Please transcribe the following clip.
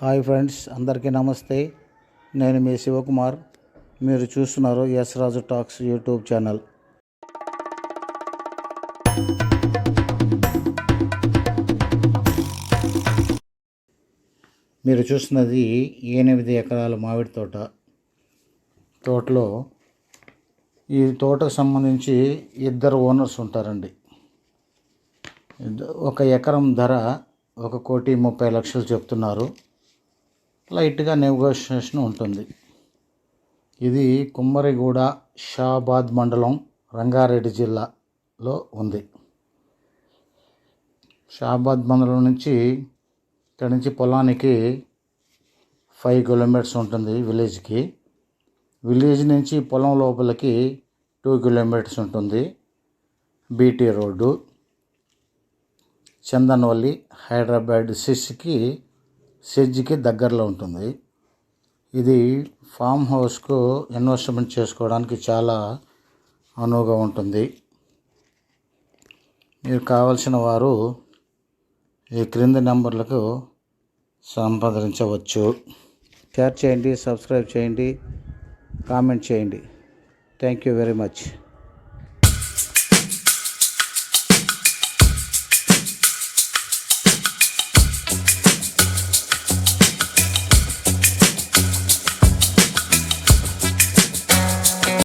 Hi friends, అందరికీ నమస్తే. నేను మీ శివకుమార్. మీరు చూస్తున్నారు ఎస్ రాజు టాక్స్ యూట్యూబ్ ఛానల్. మీరు చూస్తున్నది 8 ఎకరాల మామిడి తోటలో ఈ తోటకు సంబంధించి 2 ఓనర్స్ ఉంటారండి. ఒక ఎకరం ధర 1,30,00,000 చెప్తున్నారు. లైట్గా నెగోషియేషన్ ఉంటుంది. ఇది కుమ్మరిగూడ, షాబాద్ మండలం, రంగారెడ్డి జిల్లాలో ఉంది. షాబాద్ మండలం నుంచి ఇక్కడి నుంచి పొలానికి 5 కిలోమీటర్స్ ఉంటుంది. విలేజ్ నుంచి పొలం లోపలికి 2 కిలోమీటర్స్ ఉంటుంది. బీటీ రోడ్డు, చందన్వల్లి, హైదరాబాద్ సెజ్కి దగ్గరలో ఉంటుంది. ఇది ఫామ్ హౌస్కు ఇన్వెస్ట్మెంట్ చేసుకోవడానికి చాలా అనువుగా ఉంటుంది. మీరు కావలసిన వారు ఈ క్రింది నెంబర్లకు సంప్రదించవచ్చు. షేర్ చేయండి, సబ్స్క్రైబ్ చేయండి, కామెంట్ చేయండి. Thank you very much.